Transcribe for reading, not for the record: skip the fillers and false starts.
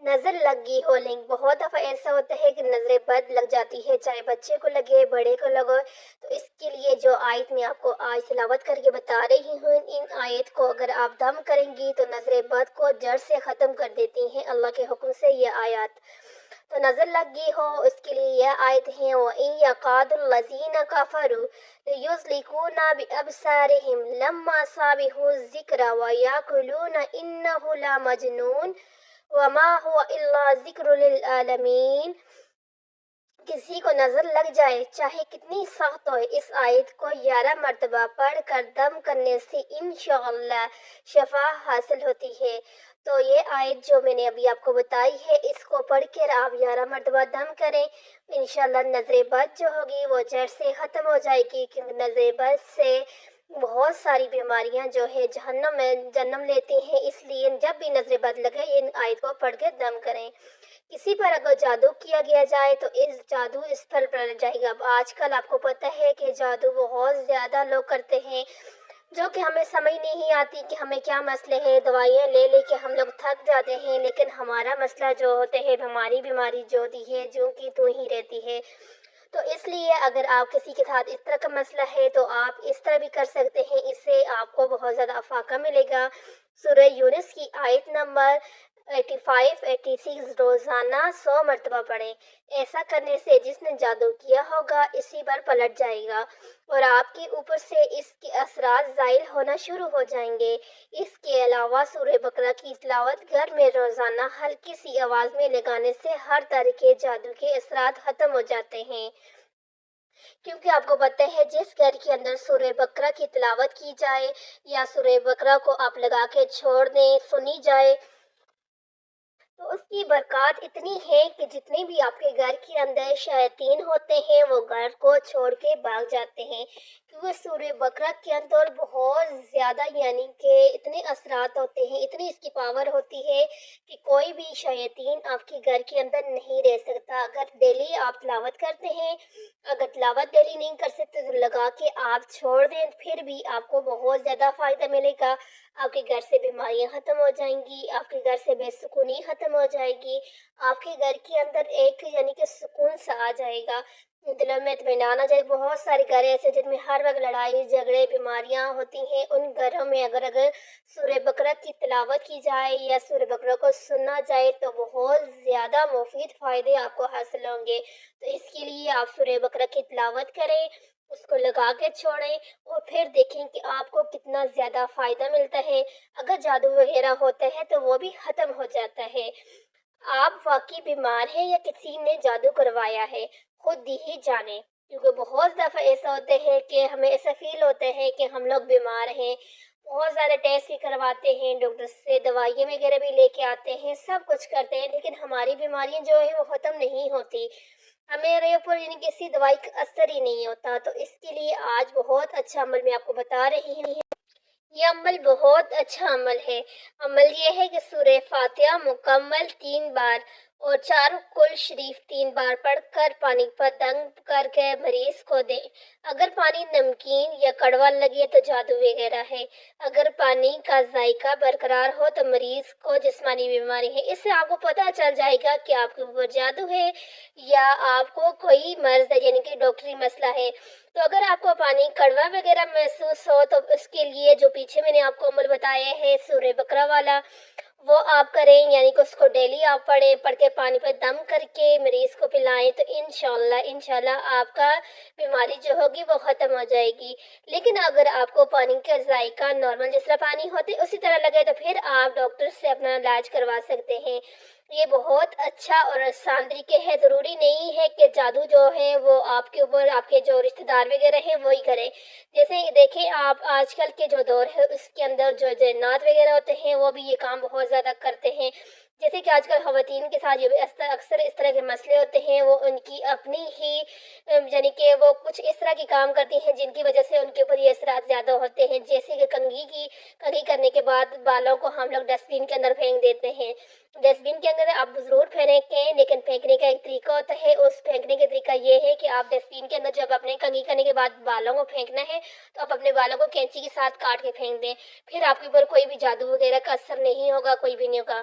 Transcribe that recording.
نظر لگ گئی ہو لنک بہت دفعہ ایسا ہوتا ہے کہ نظر بد لگ جاتی ہے، چاہے بچے کو لگے بڑے کو لگے۔ تو اس کے لیے جو آیت میں آپ کو آج تلاوت کر کے بتا رہی ہوں، ان آیت کو اگر آپ دم کریں گی تو نظر بد کو جڑ سے ختم کر دیتی ہیں اللہ کے حکم سے یہ آیات۔ تو نظر لگ گئی ہو اس کے لیے یہ آیت ہیں، وَإِن يَكَادُ الَّذِينَ كَفَرُوا لِيُزْلِقُونَ بِأَبْصَارِهِمْ لَمَّا سَمِعُوا الذِّكْرَ وَيَقُولُونَ إِنَّهُ لَمَجْنُونٌ وما هو الا ذکر للعالمین۔ کسی کو نظر لگ جائے چاہے کتنی سخت ہو، اس آیت کو 11 مرتبہ پڑھ کر دم کرنے سے انشاءاللہ شفا حاصل ہوتی ہے۔ تو یہ آیت جو میں نے ابھی آپ کو بتائی ہے، اس کو پڑھ کر آپ 11 مرتبہ دم کریں، انشاءاللہ نظر بد جو ہوگی وہ جڑ سے ختم ہو جائے گی، کیونکہ نظر بد سے بہت ساری بیماریاں جو ہے جہنم میں جنم لیتی ہیں۔ اس لیے جب بھی نظر بد لگے ان آیت کو پڑھ کے دم کریں۔ کسی پر اگر جادو کیا گیا جائے تو جادو اس پر پڑ جائے گا۔ اب آج کل آپ کو پتہ ہے کہ جادو بہت زیادہ لوگ کرتے ہیں، جو کہ ہمیں سمجھ نہیں آتی کہ ہمیں کیا مسئلے ہیں، دوائیاں لے لے کے ہم لوگ تھک جاتے ہیں، لیکن ہمارا مسئلہ جو ہوتے ہے، ہماری بیماری جو ہوتی ہے جو کہ تو ہی رہتی ہے۔ تو اس لیے اگر آپ کسی کے ساتھ اس طرح کا مسئلہ ہے تو آپ اس طرح بھی کر سکتے ہیں، اس سے آپ کو بہت زیادہ افاقہ ملے گا۔ سورہ یونس کی آیت نمبر 85 86 روزانہ 100 مرتبہ پڑھیں۔ ایسا کرنے سے جس نے جادو کیا ہوگا اسی پر پلٹ جائے گا اور آپ کے اوپر سے اس کے اثرات زائل ہونا شروع ہو جائیں گے۔ اس کے علاوہ سورہ بقرہ کی تلاوت گھر میں روزانہ ہلکی سی آواز میں لگانے سے ہر طرح کے جادو کے اثرات ختم ہو جاتے ہیں، کیونکہ آپ کو پتہ ہے جس گھر کے اندر سورہ بقرہ کی تلاوت کی جائے یا سورہ بقرہ کو آپ لگا کے چھوڑ دیں، سنی جائے، تو اس کی برکات اتنی ہے کہ جتنے بھی آپ کے گھر کے اندر شیاطین ہوتے ہیں وہ گھر کو چھوڑ کے بھاگ جاتے ہیں، کیونکہ سورہ بقرہ کے اندر بہت زیادہ یعنی کہ اتنے اثرات ہوتے ہیں، اتنی اس کی پاور ہوتی ہے کہ کوئی بھی شیاطین آپ کے گھر کے اندر نہیں رہ سکتا۔ اگر ڈیلی آپ تلاوت کرتے ہیں، اگر تلاوت ڈیلی نہیں کر سکتے تو لگا کے آپ چھوڑ دیں، پھر بھی آپ کو بہت زیادہ فائدہ ملے گا۔ آپ کے گھر سے بیماریاں ختم ہو جائیں گی، آپ کے گھر سے بے سکونی ختم ہو جائے گی، آپ کے گھر کے اندر ایک یعنی کہ سکون سا آ جائے گا، دلوں میں اطمینان آ جائے گا۔ بہت سارے گھر ایسے جن میں ہر وقت لڑائی جھگڑے بیماریاں ہوتی ہیں، ان گھروں میں اگر سورہ بقرہ کی تلاوت کی جائے یا سورہ بقرہ کو سننا جائے تو بہت زیادہ مفید فائدے آپ کو حاصل ہوں گے۔ تو اس کے لیے آپ سورہ بقرہ کی تلاوت کریں، اس کو لگا کے چھوڑیں اور پھر دیکھیں کہ آپ کو کتنا زیادہ فائدہ ملتا ہے۔ اگر جادو وغیرہ ہوتا ہے تو وہ بھی ختم ہو جاتا ہے۔ آپ واقعی بیمار ہیں یا کسی نے جادو کروایا ہے، خود ہی جانیں، کیونکہ بہت دفعہ ایسا ہوتا ہے کہ ہمیں ایسا فیل ہوتا ہے کہ ہم لوگ بیمار ہیں، بہت زیادہ ٹیسٹ بھی کرواتے ہیں، ڈاکٹر سے دوائیاں وغیرہ بھی لے کے آتے ہیں، سب کچھ کرتے ہیں، لیکن ہماری بیماریاں جو ہیں وہ ختم نہیں ہوتی، ہمارے اوپر یعنی کسی دوائی کا اثر ہی نہیں ہوتا۔ تو اس کے لیے آج بہت اچھا عمل میں آپ کو بتا رہی ہوں۔ یہ عمل بہت اچھا عمل ہے۔ عمل یہ ہے کہ سورہ فاتحہ مکمل 3 بار اور 4 کل شریف 3 بار پڑھ کر پانی پر دم کر کے مریض کو دیں۔ اگر پانی نمکین یا کڑوا لگے تو جادو وغیرہ ہے، اگر پانی کا ذائقہ برقرار ہو تو مریض کو جسمانی بیماری ہے۔ اس سے آپ کو پتہ چل جائے گا کہ آپ کے اوپر جادو ہے یا آپ کو کوئی مرض ہے یعنی کہ ڈاکٹری مسئلہ ہے۔ تو اگر آپ کو پانی کڑوا وغیرہ محسوس ہو تو اس کے لیے جو پیچھے میں نے آپ کو عمل بتایا ہے سورہ بقرہ والا، وہ آپ کریں، یعنی کہ اس کو ڈیلی آپ پڑھ کے پانی پہ دم کر کے مریض کو پلائیں تو انشاءاللہ آپ کا بیماری جو ہوگی وہ ختم ہو جائے گی۔ لیکن اگر آپ کو پانی کا ذائقہ نارمل جس طرح پانی ہوتے اسی طرح لگے تو پھر آپ ڈاکٹر سے اپنا علاج کروا سکتے ہیں۔ یہ بہت اچھا اور آسان طریقے ہے، ضروری نہیں ہے کہ جادو جو ہے وہ آپ کے اوپر آپ کے جو رشتہ دار وغیرہ ہیں وہی کریں۔ جیسے دیکھیں آپ آج کل کے جو دور ہے اس کے اندر جو جنات وغیرہ ہوتے ہیں وہ بھی یہ کام بہت زیادہ کرتے ہیں، جیسے کہ آج کل خواتین کے ساتھ یہ اکثر اس طرح کے مسئلے ہوتے ہیں، وہ ان کی اپنی ہی یعنی کہ وہ کچھ اس طرح کی کام کرتی ہیں جن کی وجہ سے ان کے اوپر یہ اثرات زیادہ ہوتے ہیں، جیسے کہ کنگھی کرنے کے بعد بالوں کو ہم لوگ ڈسٹ بین کے اندر پھینک دیتے ہیں۔ ڈسٹ بین کے اندر آپ ضرور پھینکیں، لیکن پھینکنے کا ایک طریقہ ہوتا ہے، اس پھینکنے کا طریقہ یہ ہے کہ آپ ڈسٹ بین کے اندر جب اپنے کنگھی کرنے کے بعد بالوں کو پھینکنا ہے تو آپ اپنے بالوں کو کینچی کے ساتھ کاٹ کے پھینک دیں، پھر آپ کے اوپر کوئی بھی جادو وغیرہ کا اثر نہیں ہوگا، کوئی بھی نہیں ہوگا،